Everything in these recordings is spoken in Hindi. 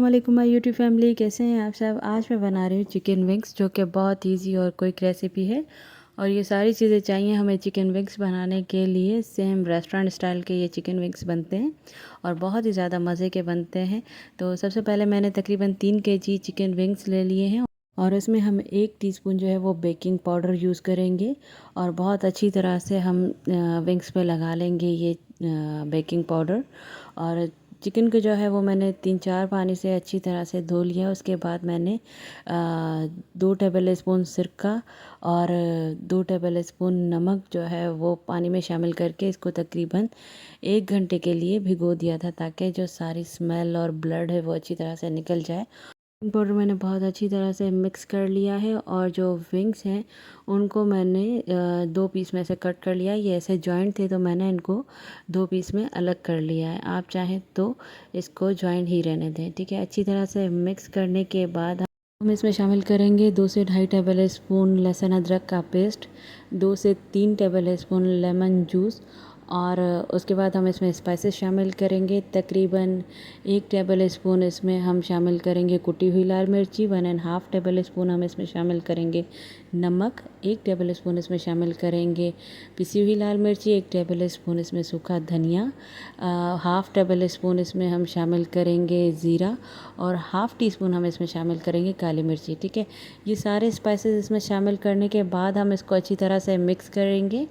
वालेकुम माय यूट्यूब फैमिली, कैसे हैं आप सब। आज मैं बना रही हूँ चिकन विंग्स, जो कि बहुत इजी और क्विक रेसिपी है। और ये सारी चीज़ें चाहिए हमें चिकन विंग्स बनाने के लिए। सेम रेस्टोरेंट स्टाइल के ये चिकन विंग्स बनते हैं और बहुत ही ज़्यादा मज़े के बनते हैं। तो सबसे पहले मैंने तकरीबन 3 kg चिकन विंग्स ले लिए हैं और इसमें हम 1 टीस्पून जो है वो बेकिंग पाउडर यूज़ करेंगे और बहुत अच्छी तरह से हम विंग्स पे लगा लेंगे ये बेकिंग पाउडर। और चिकन को जो है वो मैंने 3-4 पानी से अच्छी तरह से धो लिया। उसके बाद मैंने 2 टेबल स्पून सिरका और 2 टेबल स्पून नमक जो है वो पानी में शामिल करके इसको तकरीबन 1 घंटे के लिए भिगो दिया था, ताकि जो सारी स्मेल और ब्लड है वो अच्छी तरह से निकल जाए। पाउडर मैंने बहुत अच्छी तरह से मिक्स कर लिया है और जो विंग्स हैं उनको मैंने 2 पीस में से कट कर लिया। ये ऐसे जॉइंट थे तो मैंने इनको 2 पीस में अलग कर लिया है। आप चाहें तो इसको जॉइंट ही रहने दें, ठीक है। अच्छी तरह से मिक्स करने के बाद हम इसमें शामिल करेंगे 2 से 2.5 टेबल स्पून लहसुन अदरक का पेस्ट, 2 से 3 टेबल स्पून लेमन जूस और उसके बाद हम इसमें स्पाइसेस शामिल करेंगे। तकरीबन 1 टेबल स्पून इसमें हम शामिल करेंगे कुटी हुई लाल मिर्ची, 1.5 टेबल स्पून हम इसमें शामिल करेंगे नमक, 1 टेबल स्पून इसमें शामिल करेंगे पिसी हुई लाल मिर्ची, 1 टेबल स्पून इसमें सूखा धनिया, 1/2 टेबल स्पून इसमें हम शामिल करेंगे ज़ीरा और 1/2 टीस्पून हम इसमें शामिल करेंगे काली मिर्ची, ठीक है। ये सारे स्पाइसेस इसमें शामिल करने के बाद हम इसको अच्छी तरह से मिक्स करेंगे।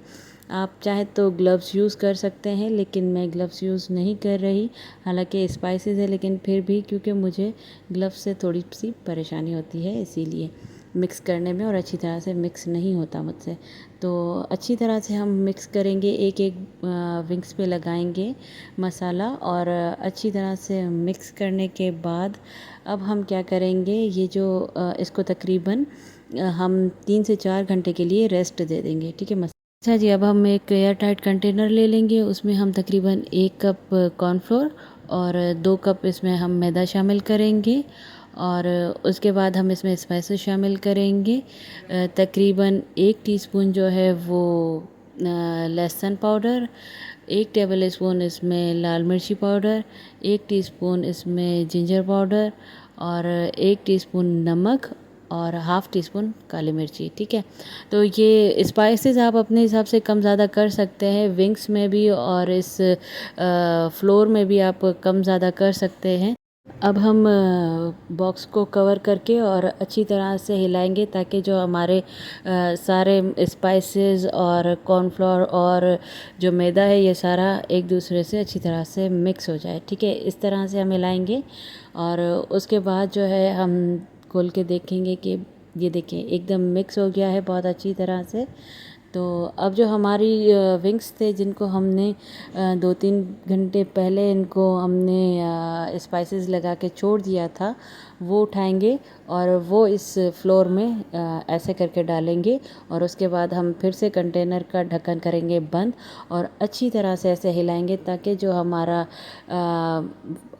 आप चाहे तो ग्लव्स यूज़ कर सकते हैं, लेकिन मैं ग्लव्स यूज़ नहीं कर रही। हालांकि स्पाइसेस है, लेकिन फिर भी क्योंकि मुझे ग्लव्स से थोड़ी सी परेशानी होती है, इसीलिए मिक्स करने में और अच्छी तरह से मिक्स नहीं होता मुझसे। तो अच्छी तरह से हम मिक्स करेंगे, एक एक विंग्स पे लगाएंगे मसाला और अच्छी तरह से मिक्स करने के बाद अब हम क्या करेंगे, ये जो इसको तकरीबन हम 3 से 4 घंटे के लिए रेस्ट दे देंगे, ठीक है। अच्छा जी, अब हम एक एयर टाइट कंटेनर ले लेंगे। उसमें हम तकरीबन 1 कप कॉर्नफ्लोर और 2 कप इसमें हम मैदा शामिल करेंगे और उसके बाद हम इसमें स्पाइसेस शामिल करेंगे। तकरीबन 1 टीस्पून जो है वो लहसुन पाउडर, 1 टेबल स्पून इसमें लाल मिर्ची पाउडर, 1 टीस्पून इसमें जिंजर पाउडर और 1 टीस्पून नमक और 1/2 टीस्पून काली मिर्ची, ठीक है। तो ये स्पाइसेस आप अपने हिसाब से कम ज़्यादा कर सकते हैं, विंग्स में भी और इस फ्लोर में भी आप कम ज़्यादा कर सकते हैं। अब हम बॉक्स को कवर करके और अच्छी तरह से हिलाएंगे, ताकि जो हमारे सारे स्पाइसेस और कॉर्नफ्लोर और जो मैदा है ये सारा एक दूसरे से अच्छी तरह से मिक्स हो जाए, ठीक है। इस तरह से हम हिलाएंगे और उसके बाद जो है हम खोल के देखेंगे कि ये देखिए एकदम मिक्स हो गया है बहुत अच्छी तरह से। तो अब जो हमारी विंग्स थे, जिनको हमने 2-3 घंटे पहले इनको हमने स्पाइसेस लगा के छोड़ दिया था, वो उठाएंगे और वो इस फ्लोर में ऐसे करके डालेंगे और उसके बाद हम फिर से कंटेनर का ढक्कन करेंगे बंद और अच्छी तरह से ऐसे हिलाएंगे, ताकि जो हमारा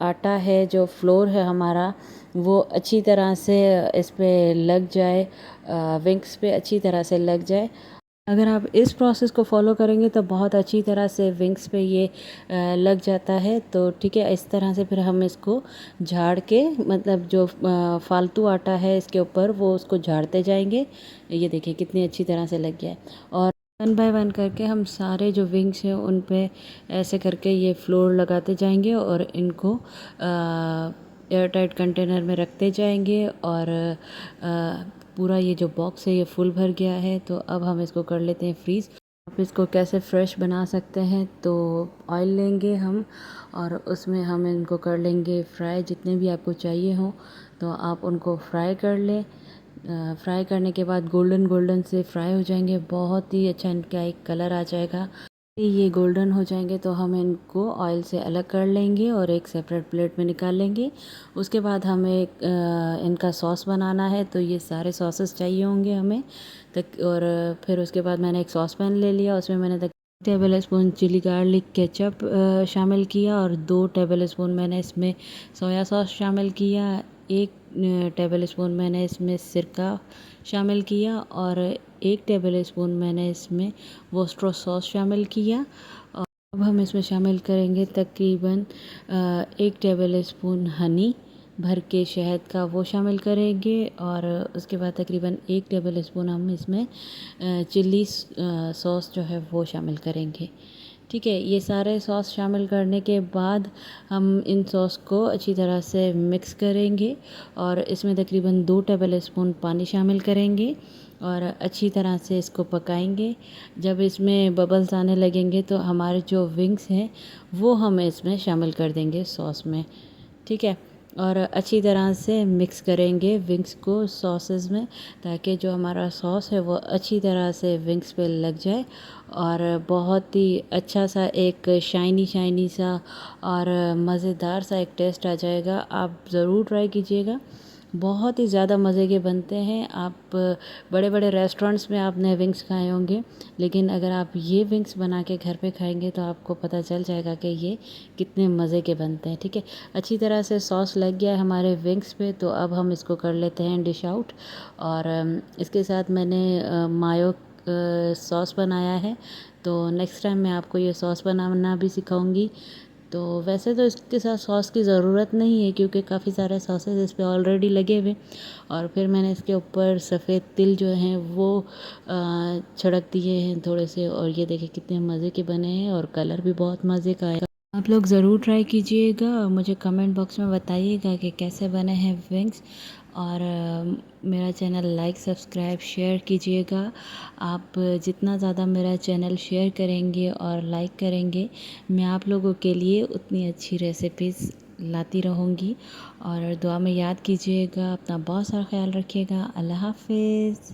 आटा है, जो फ्लोर है हमारा, वो अच्छी तरह से इस पे लग जाए, विंग्स पे अच्छी तरह से लग जाए। अगर आप इस प्रोसेस को फॉलो करेंगे तो बहुत अच्छी तरह से विंग्स पे ये लग जाता है। तो ठीक है, इस तरह से फिर हम इसको झाड़ के, मतलब जो फालतू आटा है इसके ऊपर, वो उसको झाड़ते जाएंगे। ये देखिए कितनी अच्छी तरह से लग गया है। और 1 बाय 1 करके हम सारे जो विंग्स हैं उन पे ऐसे करके ये फ्लोर लगाते जाएंगे और इनको एयर टाइट कंटेनर में रखते जाएंगे और पूरा ये जो बॉक्स है ये फुल भर गया है। तो अब हम इसको कर लेते हैं फ्रीज़। आप इसको कैसे फ्रेश बना सकते हैं, तो ऑयल लेंगे हम और उसमें हम इनको कर लेंगे फ्राई, जितने भी आपको चाहिए हों तो आप उनको फ्राई कर लें। फ्राई करने के बाद गोल्डन गोल्डन से फ्राई हो जाएंगे, बहुत ही अच्छा इनका एक कलर आ जाएगा। ये गोल्डन हो जाएंगे तो हम इनको ऑयल से अलग कर लेंगे और एक सेपरेट प्लेट में निकाल लेंगे। उसके बाद हमें इनका सॉस बनाना है, तो ये सारे सॉसेस चाहिए होंगे हमें तक। और फिर उसके बाद मैंने एक सॉस पैन ले लिया, उसमें मैंने 1 tablespoon chili garlic ketchup शामिल किया और 2 टेबल स्पून मैंने इसमें सोया सॉस शामिल किया, 1 टेबल स्पून मैंने इसमें सिरका शामिल किया और 1 टेबल स्पून मैंने इसमें वोस्ट्रो सॉस शामिल किया। और अब हम इसमें शामिल करेंगे तकरीबन 1 टेबल स्पून हनी, भर के शहद का वो शामिल करेंगे और उसके बाद तकरीबन 1 टेबल स्पून हम इसमें चिल्ली सॉस जो है वो शामिल करेंगे। ठीक है, ये सारे सॉस शामिल करने के बाद हम इन सॉस को अच्छी तरह से मिक्स करेंगे और इसमें तकरीबन 2 टेबल स्पून पानी शामिल करेंगे और अच्छी तरह से इसको पकाएंगे। जब इसमें बबल्स आने लगेंगे तो हमारे जो विंग्स हैं वो हम इसमें शामिल कर देंगे सॉस में। ठीक है, और अच्छी तरह से मिक्स करेंगे विंग्स को सॉसेस में, ताकि जो हमारा सॉस है वो अच्छी तरह से विंग्स पे लग जाए और बहुत ही अच्छा सा एक शाइनी शाइनी सा और मज़ेदार सा एक टेस्ट आ जाएगा। आप ज़रूर ट्राई कीजिएगा, बहुत ही ज़्यादा मज़े के बनते हैं। आप बड़े बड़े रेस्टोरेंट्स में आपने विंग्स खाए होंगे, लेकिन अगर आप ये विंग्स बना के घर पे खाएंगे तो आपको पता चल जाएगा कि ये कितने मज़े के बनते हैं। ठीक है, अच्छी तरह से सॉस लग गया है हमारे विंग्स पे, तो अब हम इसको कर लेते हैं डिश आउट। और इसके साथ मैंने मायो सॉस बनाया है, तो नेक्स्ट टाइम मैं आपको ये सॉस बनाना भी सिखाऊंगी। तो वैसे तो इसके साथ सॉस की ज़रूरत नहीं है, क्योंकि काफ़ी सारे सॉसेस इस पे ऑलरेडी लगे हुए, और फिर मैंने इसके ऊपर सफ़ेद तिल जो हैं वो छिड़क दिए हैं थोड़े से, और ये देखिए कितने मज़े के बने हैं और कलर भी बहुत मज़े का है। आप लोग ज़रूर ट्राई कीजिएगा और मुझे कमेंट बॉक्स में बताइएगा कि कैसे बने हैं विंग्स। और मेरा चैनल लाइक सब्सक्राइब शेयर कीजिएगा। आप जितना ज़्यादा मेरा चैनल शेयर करेंगे और लाइक करेंगे, मैं आप लोगों के लिए उतनी अच्छी रेसिपीज़ लाती रहूँगी। और दुआ में याद कीजिएगा, अपना बहुत सारा ख्याल रखिएगा। अल्लाह हाफिज़।